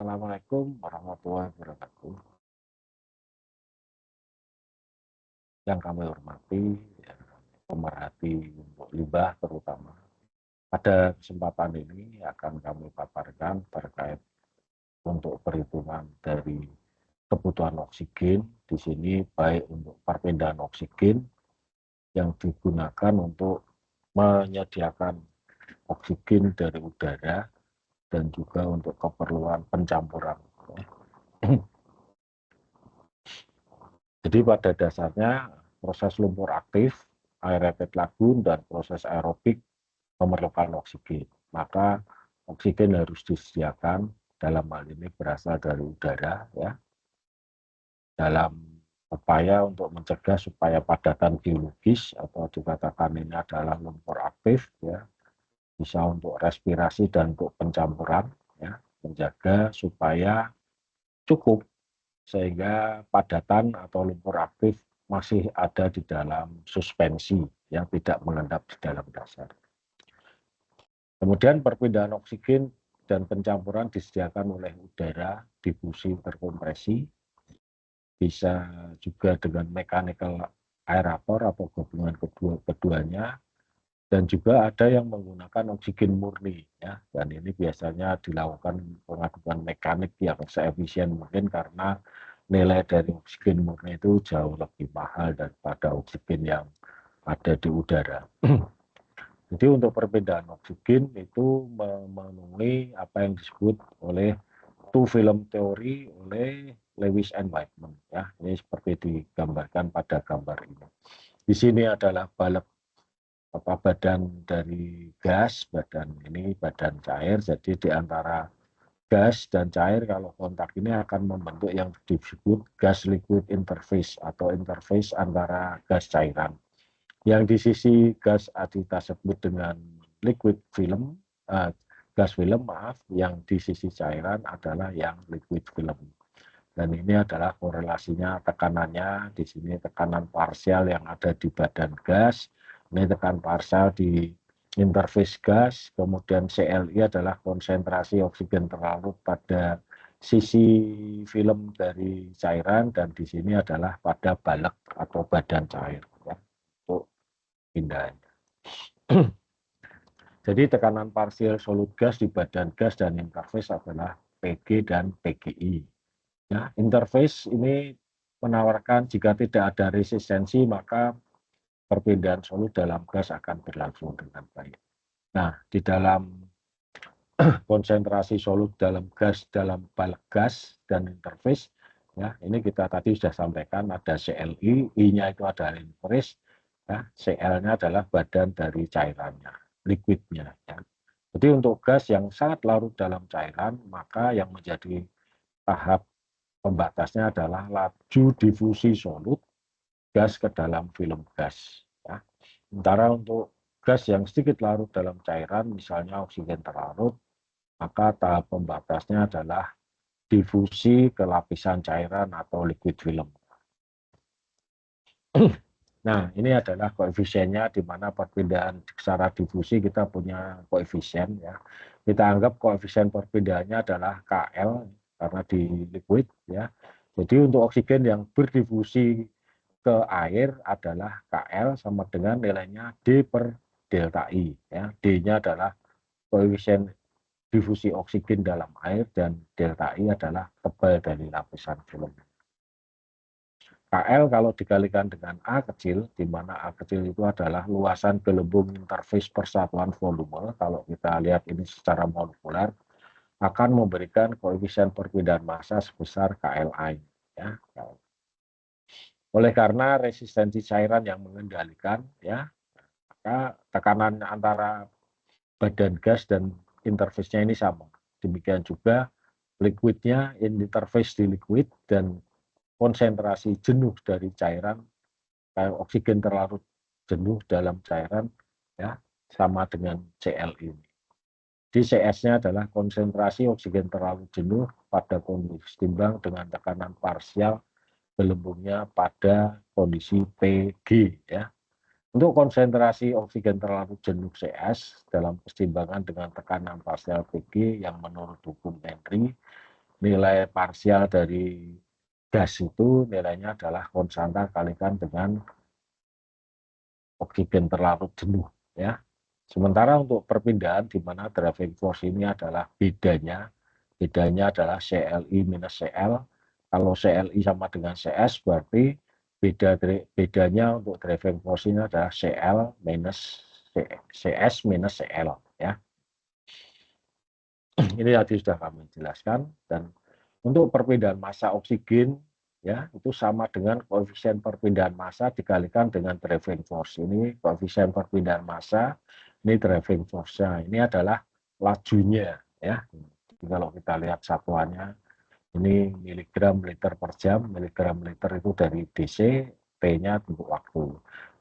Assalamualaikum warahmatullahi wabarakatuh. Yang kami hormati, ya, pemerhati untuk limbah terutama. Pada kesempatan ini akan kami paparkan terkait untuk perhitungan dari kebutuhan oksigen. Di sini baik untuk perpindahan oksigen yang digunakan untuk menyediakan oksigen dari udara dan juga untuk keperluan pencampuran. Jadi pada dasarnya proses lumpur aktif, aerated lagoon, dan proses aerobik memerlukan oksigen. Maka oksigen harus disediakan, dalam hal ini berasal dari udara, ya, dalam upaya untuk mencegah supaya padatan geologis atau dikatakan ini adalah lumpur aktif, ya, bisa untuk respirasi dan untuk pencampuran, ya, menjaga supaya cukup sehingga padatan atau lumpur aktif masih ada di dalam suspensi yang tidak mengendap di dalam dasar. Kemudian perpindahan oksigen dan pencampuran disediakan oleh udara difusi terkompresi, bisa juga dengan mechanical aerator atau gabungan keduanya, dan juga ada yang menggunakan oksigen murni, ya, dan ini biasanya dilakukan pengadukan mekanik yang seefisien mungkin karena nilai dari oksigen murni itu jauh lebih mahal daripada oksigen yang ada di udara. Jadi untuk perpindahan oksigen itu memenuhi apa yang disebut oleh two film teori oleh Lewis and Whiteman, ya. Ini seperti digambarkan pada gambar ini. Di sini adalah balok badan dari gas, badan ini badan cair. Jadi di antara gas dan cair kalau kontak ini akan membentuk yang disebut gas liquid interface atau interface antara gas cairan. Yang di sisi gas kita sebut dengan liquid film, gas film maaf, yang di sisi cairan adalah yang liquid film. Dan ini adalah korelasinya tekanannya, di sini tekanan parsial yang ada di badan gas, ini tekan parsial di interface gas, kemudian CLI adalah konsentrasi oksigen terlarut pada sisi film dari cairan, dan di sini adalah pada balek atau badan cair, ya, untuk pindahan. Jadi tekanan parsial solid gas di badan gas dan interface adalah PG dan PGI. Ya, interface ini menawarkan jika tidak ada resistensi maka perpindahan solid dalam gas akan berlangsung dengan baik. Nah, di dalam konsentrasi solid dalam gas, dalam balok gas dan interface, ya, ini kita tadi sudah sampaikan ada CLI, I-nya itu adalah interface, ya, CL-nya adalah badan dari cairannya, liquidnya. Ya. Jadi untuk gas yang sangat larut dalam cairan, maka yang menjadi tahap pembatasnya adalah laju difusi solut gas ke dalam film gas. Ya. Sementara untuk gas yang sedikit larut dalam cairan, misalnya oksigen terlarut, maka tahap pembatasnya adalah difusi ke lapisan cairan atau liquid film. Nah, ini adalah koefisiennya di mana perpindahan secara difusi kita punya koefisien, ya. Kita anggap koefisien perpindahannya adalah KL karena di liquid, ya. Jadi untuk oksigen yang berdifusi ke air adalah KL sama dengan nilainya D per delta I, ya. D-nya adalah koefisien difusi oksigen dalam air dan delta I adalah tebal dari lapisan film. KL kalau dikalikan dengan A kecil, di mana A kecil itu adalah luasan gelembung interface persatuan volume, kalau kita lihat ini secara molekuler, akan memberikan koefisien perpindahan massa sebesar KLI. Ya. Oleh karena resistensi cairan yang mengendalikan, ya, maka tekanan antara badan gas dan interface-nya ini sama. Demikian juga liquidnya, interface di liquid, dan konsentrasi jenuh dari cairan, kayak oksigen terlarut jenuh dalam cairan, ya, sama dengan Cl ini. Di CS-nya adalah konsentrasi oksigen terlarut jenuh pada kondisi timbang dengan tekanan parsial gelembungnya pada kondisi Pg, ya. Untuk konsentrasi oksigen terlarut jenuh CS dalam kesetimbangan dengan tekanan parsial Pg yang menurut hukum Henry nilai parsial dari gas itu nilainya adalah konstanta kalikan dengan oksigen terlarut jenuh ya. Sementara untuk perpindahan di mana driving force ini adalah bedanya adalah CLI minus CL. Kalau CLI sama dengan CS berarti bedanya untuk driving force ini adalah CL minus CS minus CL ya. Ini tadi sudah kami jelaskan. Dan untuk perpindahan massa oksigen ya itu sama dengan koefisien perpindahan massa dikalikan dengan driving force. Ini koefisien perpindahan massa, ini driving force-nya. Ini adalah lajunya ya. Jadi kalau kita lihat satuannya ini miligram liter per jam, miligram liter itu dari DC, T-nya untuk waktu.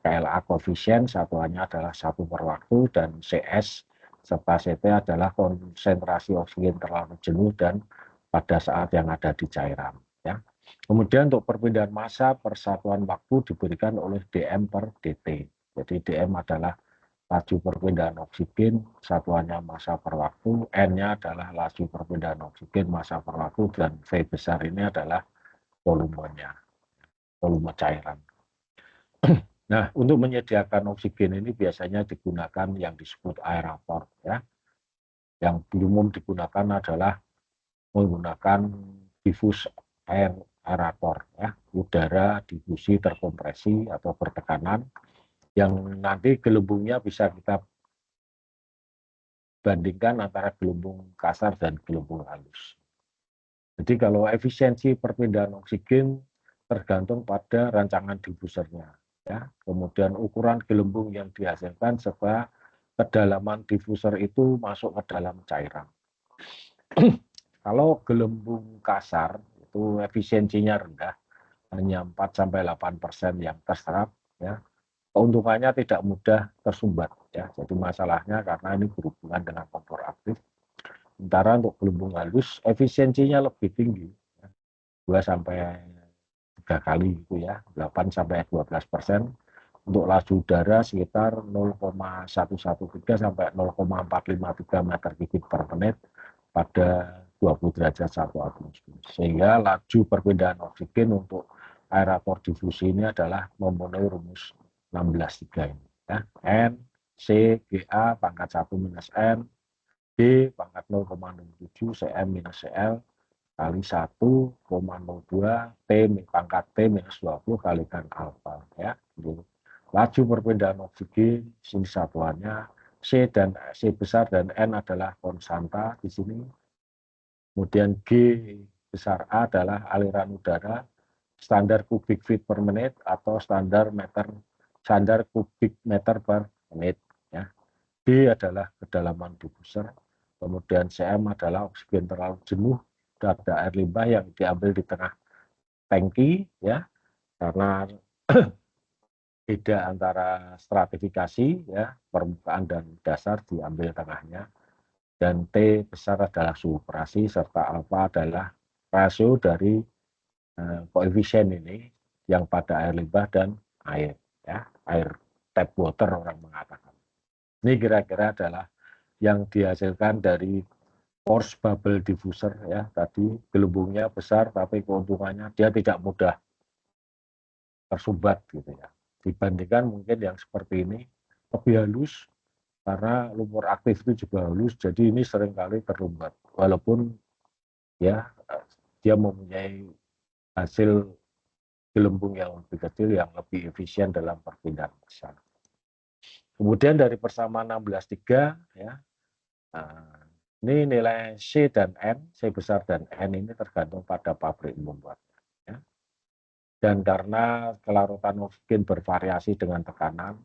KLA koefisien satuannya adalah 1 per waktu, dan CS serta CT adalah konsentrasi oksigen terlarut jenuh dan pada saat yang ada di cairan. Ya. Kemudian untuk perpindahan massa persatuan waktu diberikan oleh dm per dt. Jadi dm adalah laju perpindahan oksigen, satuannya massa per waktu, N-nya adalah laju perpindahan oksigen massa per waktu, dan V besar ini adalah volumenya, volume cairan. Nah, untuk menyediakan oksigen ini biasanya digunakan yang disebut aerator. Ya. Yang umum digunakan adalah menggunakan diffuse air aerator, ya, udara difusi terkompresi atau bertekanan, yang nanti gelembungnya bisa kita bandingkan antara gelembung kasar dan gelembung halus. Jadi kalau efisiensi perpindahan oksigen tergantung pada rancangan diffusernya, ya. Kemudian ukuran gelembung yang dihasilkan serta kedalaman diffuser itu masuk ke dalam cairan. Kalau gelembung kasar itu efisiensinya rendah, hanya 4-8% yang terserap, ya. Keuntungannya tidak mudah tersumbat, ya. Jadi masalahnya karena ini berhubungan dengan kompor aktif. Sementara untuk gelembung halus efisiensinya lebih tinggi, ya. 2-3 kali gitu ya, 8-12%. Untuk laju udara sekitar 0,113 sampai 0,453 meter kubik per menit pada 20 derajat 1 atmosfer. Sehingga laju perpindahan oksigen untuk aerator difusi ini adalah memenuhi rumus 16.3 ini. Ya. N, C, Ga pangkat 1 minus N, D pangkat 0,07, Cm minus Cl, kali 1,02, T pangkat T minus 20 kalikan alfa. Ya. Laju perpindahan oksigen, sini satuannya, C besar dan N adalah konstanta di sini. Kemudian G besar A adalah aliran udara, standar kubik feet per menit atau standar kubik meter per menit. Ya. D adalah kedalaman diffuser. Kemudian Cm adalah oksigen terlalu jenuh, ada air limbah yang diambil di tengah tangki, ya, karena beda antara stratifikasi, ya, permukaan dan dasar diambil tengahnya. Dan T besar adalah suhu operasi, serta alfa adalah rasio dari koefisien ini yang pada air limbah dan air, ya, air tap water orang mengatakan. Ini kira-kira adalah yang dihasilkan dari force bubble diffuser, ya, tadi gelembungnya besar tapi keuntungannya dia tidak mudah tersumbat gitu ya. Dibandingkan mungkin yang seperti ini lebih halus karena lumpur aktif itu juga halus, jadi ini seringkali terlumbat. Walaupun ya dia mempunyai hasil gelembung yang lebih kecil yang lebih efisien dalam perpindahan massa. Kemudian dari persamaan 16.3 ya. Nah, ini nilai C dan N, C besar dan N ini tergantung pada pabrik membuatnya. Ya. Dan karena kelarutan oksigen bervariasi dengan tekanan,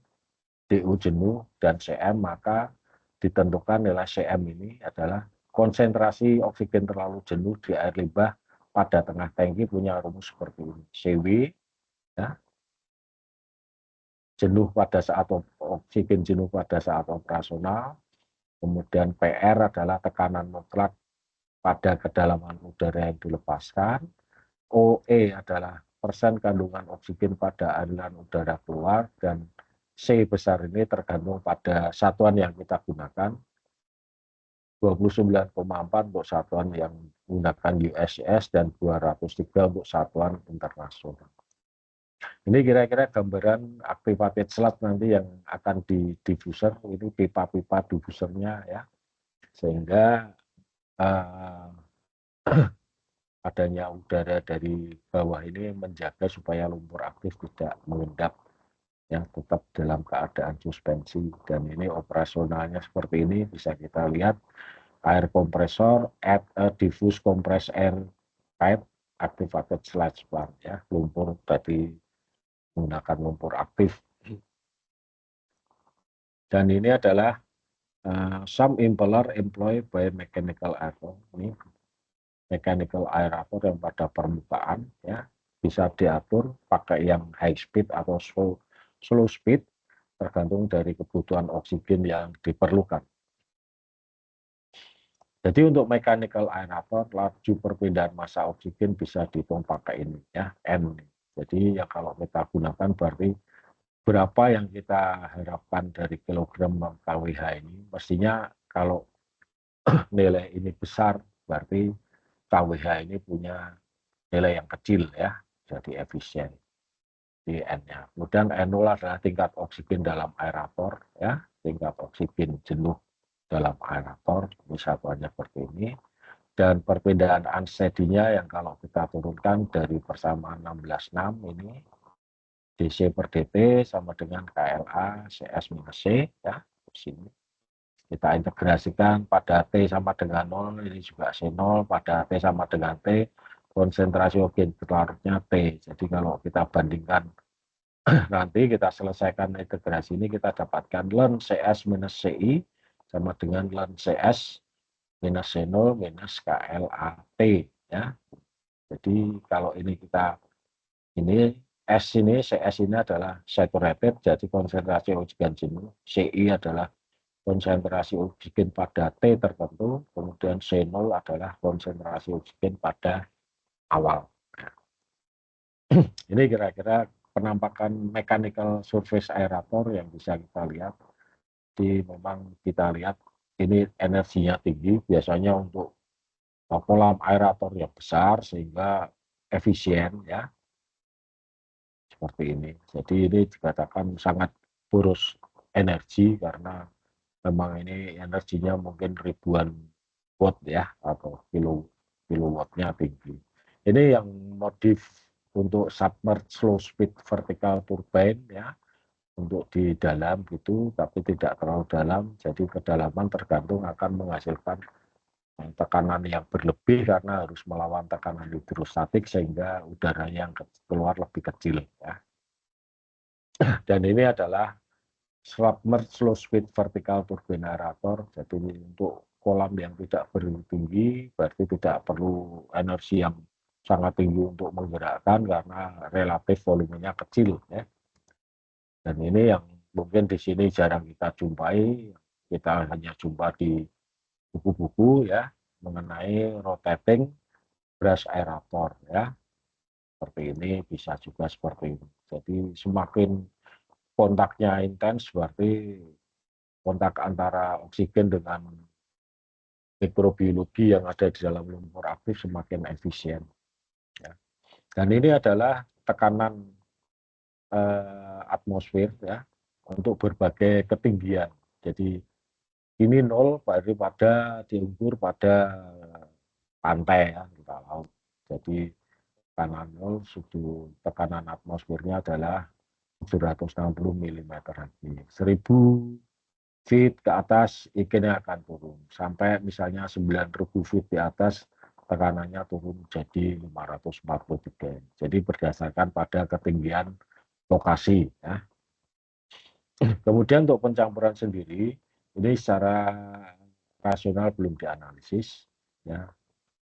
DO jenuh dan Cm, maka ditentukan nilai Cm ini adalah konsentrasi oksigen terlalu jenuh di air limbah pada tengah tangki punya rumus seperti ini. Cw, ya, jenuh pada saat oksigen jenuh pada saat operasional. Kemudian PR adalah tekanan mutlak pada kedalaman udara yang dilepaskan. OE adalah persen kandungan oksigen pada aliran udara keluar, dan C besar ini tergantung pada satuan yang kita gunakan. 29,4 untuk satuan yang menggunakan USCS dan 203 untuk satuan internasional. Ini kira-kira gambaran activated sludge nanti yang akan di diffuser, ini pipa-pipa diffusernya ya, sehingga adanya udara dari bawah ini menjaga supaya lumpur aktif tidak mengendap, yang tetap dalam keadaan suspensi. Dan ini operasionalnya seperti ini, bisa kita lihat air kompresor add a diffuse compressed air pipe activated sludge plant ya, lumpur tadi menggunakan lumpur aktif. Dan ini adalah some impeller employed by mechanical aerator. Ini mechanical aerator yang pada permukaan ya, bisa diatur pakai yang high speed atau slow speed tergantung dari kebutuhan oksigen yang diperlukan. Jadi untuk mechanical aerator, laju perpindahan massa oksigen bisa dihitung pakai ini ya, N. Jadi ya kalau kita gunakan berarti berapa yang kita harapkan dari kilogram kWh ini, mestinya kalau nilai ini besar berarti kWh ini punya nilai yang kecil ya, jadi efisien di N-nya. Kemudian N0 adalah tingkat oksigen dalam aerator ya, tingkat oksigen jenuh dalam aerator, satuannya seperti ini. Dan perpindahan unsteady-nya yang kalau kita turunkan dari persamaan 16,6 ini DC per dt sama dengan KLA CS minus C ya, di sini. Kita integrasikan pada T sama dengan 0, ini juga C0, pada T sama dengan T, konsentrasi oksigen berlarutnya T. Jadi kalau kita bandingkan nanti kita selesaikan integrasi ini, kita dapatkan ln CS minus CI sama dengan ln CS minus C0 minus KLAT ya. Jadi kalau ini kita ini S ini CS ini adalah saturated, jadi konsentrasi oksigen jenuh. CI adalah konsentrasi oksigen pada T tertentu, kemudian C0 adalah konsentrasi oksigen pada awal. Ini kira-kira penampakan mechanical surface aerator yang bisa kita lihat. Jadi memang kita lihat ini energinya tinggi, biasanya untuk kolam aerator yang besar sehingga efisien ya, seperti ini. Jadi ini dikatakan sangat boros energi karena memang ini energinya mungkin ribuan watt ya, atau kilowattnya tinggi. Ini yang modif untuk submerged slow speed vertical turbine ya, untuk di dalam gitu, tapi tidak terlalu dalam. Jadi kedalaman tergantung akan menghasilkan tekanan yang berlebih karena harus melawan tekanan hidrostatik sehingga udara yang keluar lebih kecil ya. Dan ini adalah submerged slow speed vertical turbine aerator. Jadi untuk kolam yang tidak bertinggi berarti tidak perlu energi yang sangat tinggi untuk menggerakkan karena relatif volumenya kecil ya. Dan ini yang mungkin di sini jarang kita jumpai, kita hanya jumpa di buku-buku ya mengenai rotating brush aerator ya. Seperti ini, bisa juga seperti ini. Jadi semakin kontaknya intens berarti kontak antara oksigen dengan mikrobiologi yang ada di dalam lumpur aktif semakin efisien ya. Dan ini adalah tekanan atmosfer ya untuk berbagai ketinggian. Jadi ini 0 daripada diukur pada pantai ya, kita laut. Jadi tekanan 0, suhu tekanan atmosfernya adalah 760 mm Hg. 1000 feet ke atas ikannya akan turun. Sampai misalnya 9000 feet di atas tekanannya turun jadi 543. Jadi berdasarkan pada ketinggian lokasi ya. Kemudian untuk pencampuran sendiri ini secara rasional belum dianalisis ya.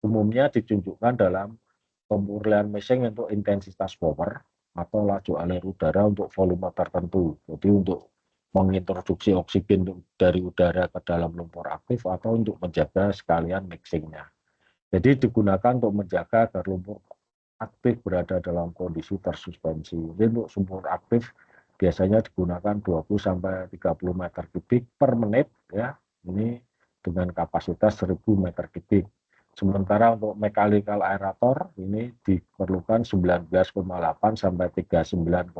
Umumnya ditunjukkan dalam pemurnian mesin untuk intensitas power atau laju alir udara untuk volume tertentu. Jadi untuk mengintroduksi oksigen dari udara ke dalam lumpur aktif atau untuk menjaga sekalian mixingnya. Jadi digunakan untuk menjaga agar lumpur aktif berada dalam kondisi tersuspensi. Jadi untuk lumpur aktif biasanya digunakan 20-30 meter kubik per menit ya. Ini dengan kapasitas 1000 meter kubik. Sementara untuk mechanical aerator ini diperlukan 19,8 sampai 39,5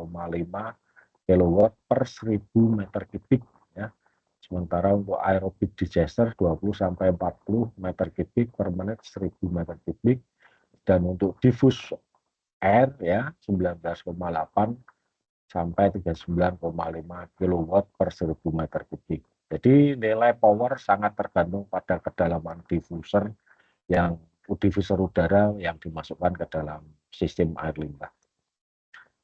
kW per 1000 meter kubik ya. Sementara untuk aerobic digester 20 sampai 40 meter kubik per menit 1000 meter kubik, dan untuk diffuse air ya 19,8 sampai 39,5 kW per 1000 meter kubik. Jadi nilai power sangat tergantung pada kedalaman diffuser diffuser udara yang dimasukkan ke dalam sistem air limbah.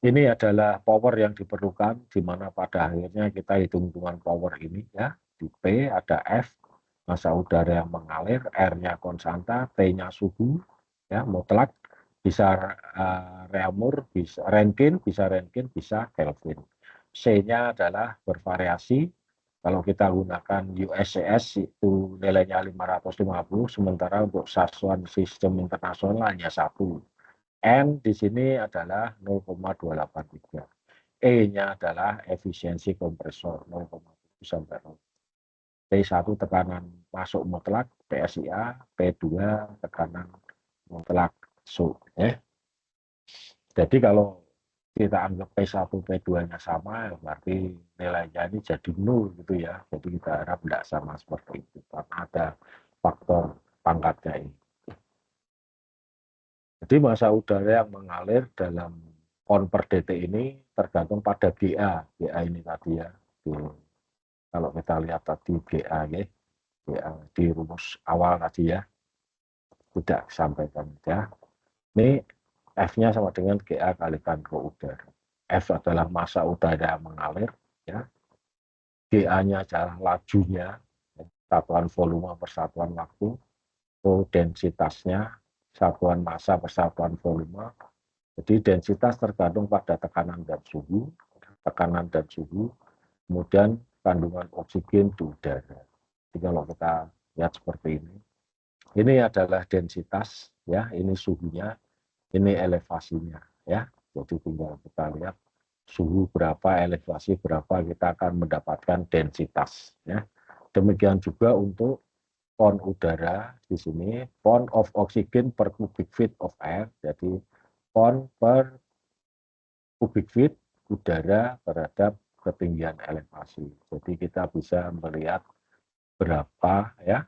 Ini adalah power yang diperlukan, di mana pada akhirnya kita hitung-hitungan power ini ya. Di P ada F, massa udara yang mengalir, R-nya konstanta, T-nya suhu, ya mutlak, bisa Reaumur, bisa Rankine, bisa Kelvin. C-nya adalah bervariasi. Kalau kita gunakan USCS itu nilainya 550, sementara untuk satuan sistem internasional hanya 1. N di sini adalah 0,283. E-nya adalah efisiensi kompresor 0,7 sampai 0. P1 tekanan masuk mutlak, PSIA, P2 tekanan mutlak so. Jadi kalau kita anggap P1, P2-nya sama, berarti nilainya ini jadi 0 gitu ya. Jadi kita harap tidak sama seperti itu, karena ada faktor pangkatnya ini. Jadi massa udara yang mengalir dalam kon per detik ini tergantung pada GA. GA ini tadi ya. Kalau kita lihat tadi GA ya, GA di rumus awal tadi ya, tidak sampaikan ya. Ini F-nya sama dengan GA kalikan ke udara. F adalah massa udara yang mengalir ya. GA-nya adalah lajunya, satuan volume per satuan waktu. O densitasnya, satuan massa per satuan volume. Jadi densitas tergantung pada tekanan dan suhu, kemudian kandungan oksigen di udara. Jadi kalau kita lihat seperti ini adalah densitas, ya, ini suhunya, ini elevasinya, ya. Jadi tinggal kita lihat suhu berapa, elevasi berapa, kita akan mendapatkan densitas, ya. Demikian juga untuk pound udara di sini, pound of oxygen per cubic feet of air, jadi pound per cubic feet udara terhadap ketinggian elevasi. Jadi kita bisa melihat berapa ya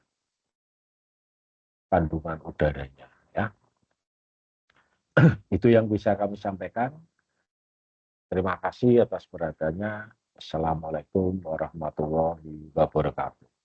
kandungan udaranya ya. Itu yang bisa kami sampaikan. Terima kasih atas perhatiannya. Assalamualaikum warahmatullahi wabarakatuh.